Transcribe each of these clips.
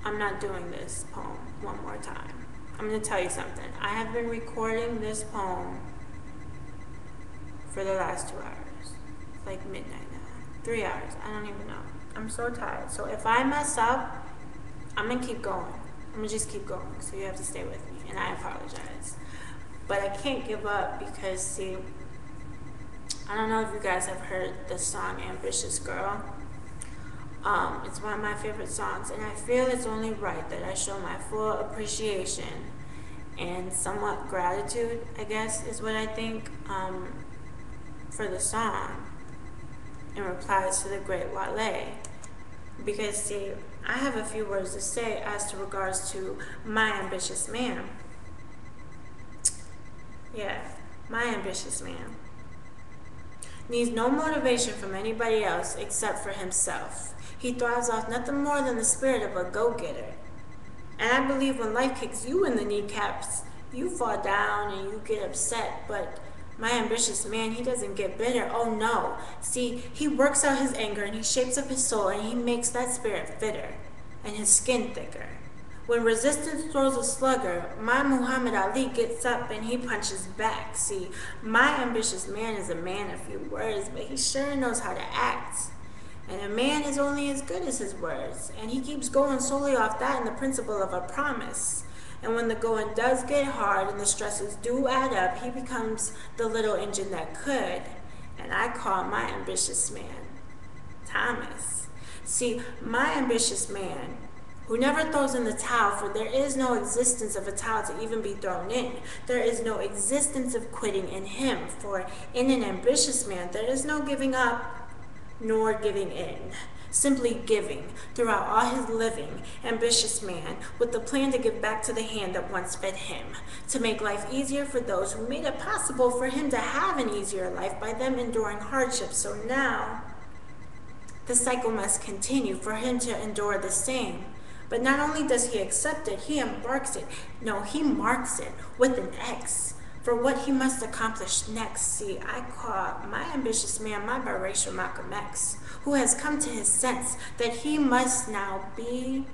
I'm not doing this poem one more time. I'm going to tell you something. I have been recording this poem for the last 2 hours. It's like midnight now. 3 hours. I don't even know. I'm so tired. So if I mess up, I'm going to keep going. I'm going to just keep going. So you have to stay with me. And I apologize. But I can't give up because, see, I don't know if you guys have heard the song Ambitious Girl. It's one of my favorite songs, and I feel it's only right that I show my full appreciation and somewhat gratitude, I guess, is what I think, for the song in replies to the great Wale. Because, see, I have a few words to say as to regards to my ambitious man. Yeah, my ambitious man needs no motivation from anybody else except for himself. He thrives off nothing more than the spirit of a go-getter. And I believe when life kicks you in the kneecaps, you fall down and you get upset, but my ambitious man, he doesn't get bitter. Oh no. See, he works out his anger and he shapes up his soul and he makes that spirit fitter and his skin thicker. When resistance throws a slugger, my Muhammad Ali gets up and he punches back. See, my ambitious man is a man of few words, but he sure knows how to act. And a man is only as good as his words, and he keeps going solely off that and the principle of a promise. And when the going does get hard and the stresses do add up, he becomes the little engine that could. And I call my ambitious man Thomas. See, my ambitious man, who never throws in the towel, for there is no existence of a towel to even be thrown in. There is no existence of quitting in him, for in an ambitious man there is no giving up nor giving in. Simply giving throughout all his living, ambitious man, with the plan to give back to the hand that once fed him, to make life easier for those who made it possible for him to have an easier life by them enduring hardships. So now, the cycle must continue for him to endure the same. But not only does he accept it, he embarks it. No, he marks it with an X for what he must accomplish next. See, I call my ambitious man my biracial Malcolm X, who has come to his sense that he must now be,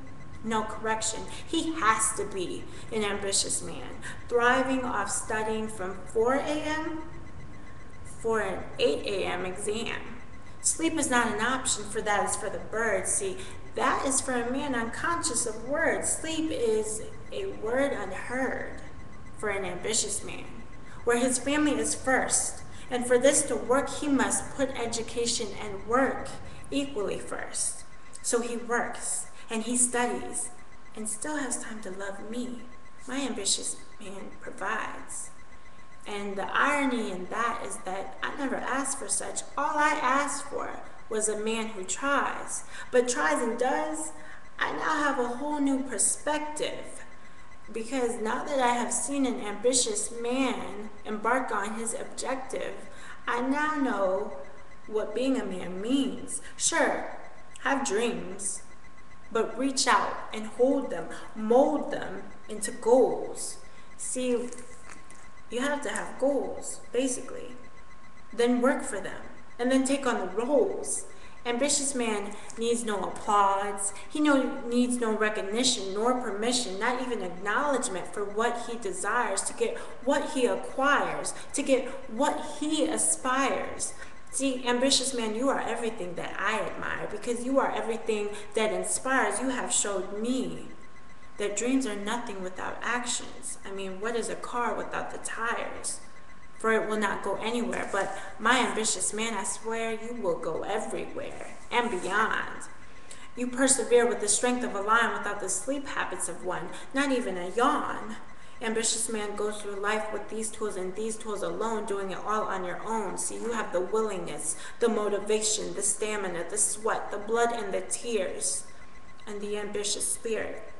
no correction, he has to be an ambitious man, thriving off studying from 4 a.m. for an 8 a.m. exam. Sleep is not an option, for that is for the birds. See, that is for a man unconscious of words. Sleep is a word unheard for an ambitious man, where his family is first. And for this to work, he must put education and work equally first. So he works and he studies and still has time to love me. My ambitious man provides. And the irony in that is that I never asked for such. All I asked for was a man who tries. But tries and does, I now have a whole new perspective. Because now that I have seen an ambitious man embark on his objective, I now know what being a man means. Sure, have dreams, but reach out and hold them, mold them into goals. See, you have to have goals, basically. Then work for them, and then take on the roles. Ambitious man needs no applause. He needs no recognition nor permission, not even acknowledgement for what he desires, to get what he acquires, to get what he aspires. See, ambitious man, you are everything that I admire, because you are everything that inspires. You have showed me that dreams are nothing without actions. I mean, what is a car without the tires? For it will not go anywhere. But my ambitious man, I swear, you will go everywhere and beyond. You persevere with the strength of a lion without the sleep habits of one, not even a yawn. Ambitious man goes through life with these tools and these tools alone, doing it all on your own. See, you have the willingness, the motivation, the stamina, the sweat, the blood and the tears, and the ambitious spirit.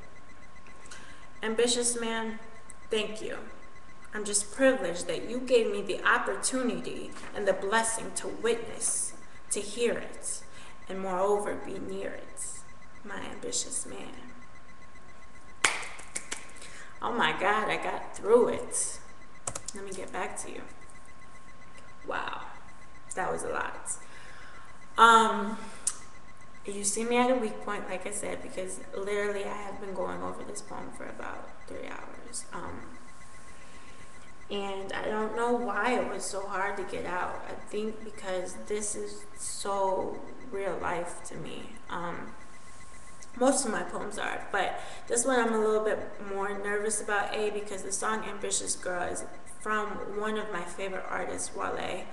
Ambitious man, thank you. I'm just privileged that you gave me the opportunity and the blessing to witness, to hear it, and moreover be near it. My ambitious man. Oh my God, I got through it. Let me get back to you. Wow, that was a lot. You see me at a weak point, like I said, because literally I have been going over this poem for about 3 hours. And I don't know why it was so hard to get out. I think because this is so real life to me. Most of my poems are, but this one I'm a little bit more nervous about, because the song Ambitious Girl is from one of my favorite artists, Wale.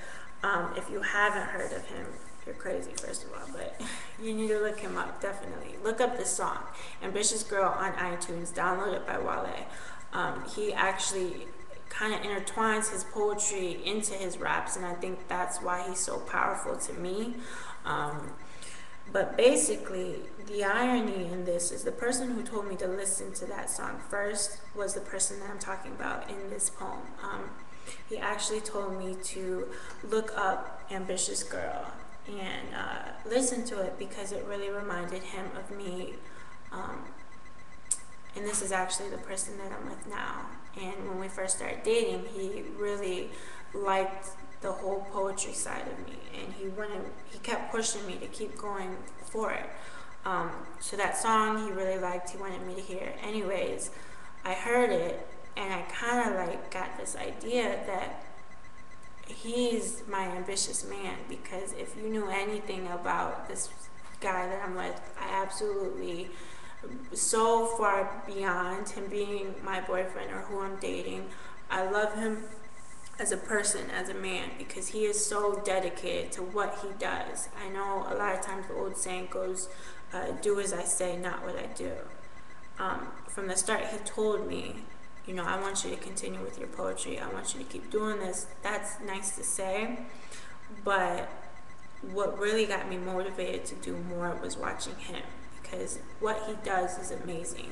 If you haven't heard of him, you're crazy, first of all, but you need to look him up, definitely. Look up this song, Ambitious Girl, on iTunes, download it by Wale. He actually kind of intertwines his poetry into his raps, and I think that's why he's so powerful to me. But basically, the irony in this is the person who told me to listen to that song first was the person that I'm talking about in this poem. He actually told me to look up Ambitious Girl and listen to it because it really reminded him of me. And this is actually the person that I'm with now. And when we first started dating, he really liked the whole poetry side of me, and he kept pushing me to keep going for it. So that song he really liked, he wanted me to hear it. Anyways, I heard it, and I kind of like got this idea that he's my ambitious man, because if you knew anything about this guy that I'm with, I absolutely, so far beyond him being my boyfriend or who I'm dating, I love him as a person, as a man, because he is so dedicated to what he does. I know a lot of times the old saying goes, do as I say, not what I do. From the start, he told me, I want you to continue with your poetry. I want you to keep doing this. That's nice to say, but what really got me motivated to do more was watching him, because what he does is amazing.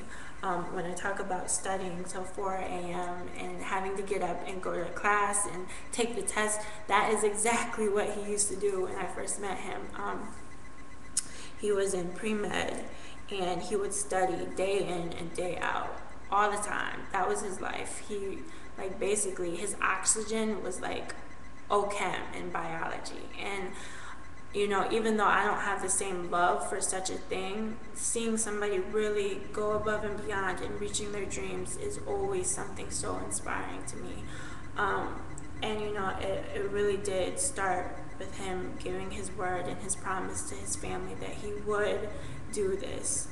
When I talk about studying till 4 a.m. and having to get up and go to class and take the test, that is exactly what he used to do when I first met him. He was in pre-med, and he would study day in and day out, all the time. That was his life. He, basically, his oxygen was OChem in biology. And even though I don't have the same love for such a thing, seeing somebody really go above and beyond and reaching their dreams is always something so inspiring to me. And it really did start with him giving his word and his promise to his family that he would do this.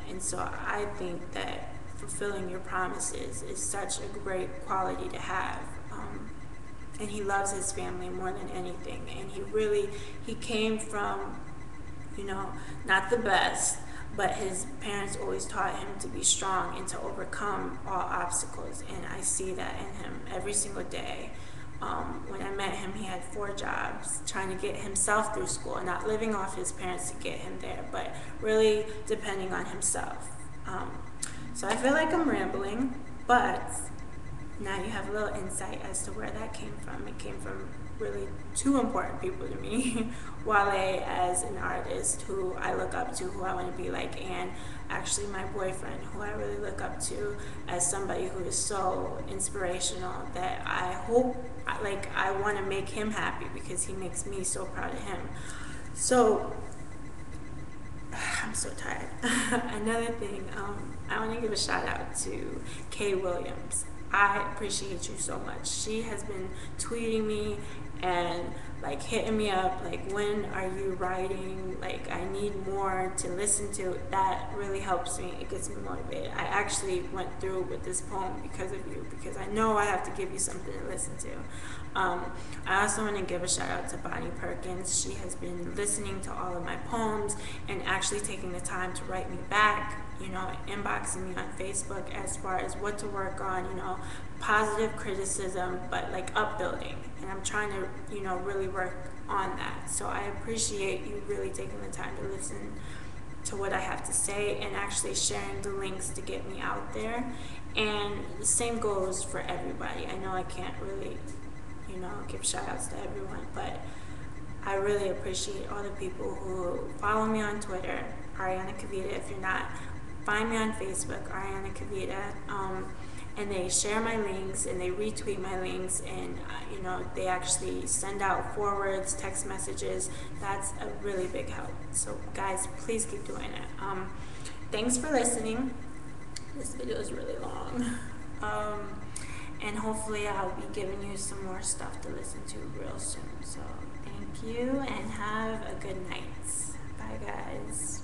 And so I think that fulfilling your promises is such a great quality to have. And he loves his family more than anything. And he came from, not the best, but his parents always taught him to be strong and to overcome all obstacles. And I see that in him every single day. When I met him, he had 4 jobs, trying to get himself through school, not living off his parents to get him there, but really depending on himself. So I feel like I'm rambling, but now you have a little insight as to where that came from. It came from really 2 important people to me. Wale as an artist who I look up to, who I want to be like, and actually my boyfriend who I really look up to as somebody who is so inspirational that I hope, I want to make him happy because he makes me so proud of him. So, I'm so tired. Another thing, I want to give a shout out to Kay Williams. I appreciate you so much. She has been tweeting me and hitting me up, when are you writing? I need more to listen to. That really helps me. It gets me motivated. I actually went through with this poem because of you, because I know I have to give you something to listen to. I also want to give a shout out to Bonnie Perkins. She has been listening to all of my poems and actually taking the time to write me back, inboxing me on Facebook as far as what to work on, positive criticism, but upbuilding. And I'm trying to, really work on that. So I appreciate you really taking the time to listen to what I have to say and actually sharing the links to get me out there. And the same goes for everybody. I know I can't really, give shout outs to everyone, but I really appreciate all the people who follow me on Twitter, Readkavita. If you're not, find me on Facebook, Readkavita. and they share my links and they retweet my links, and you know, they actually send out forwards, text messages. That's a really big help. So guys, please keep doing it. Thanks for listening. This video is really long. And hopefully I'll be giving you some more stuff to listen to real soon. So thank you and have a good night. Bye guys.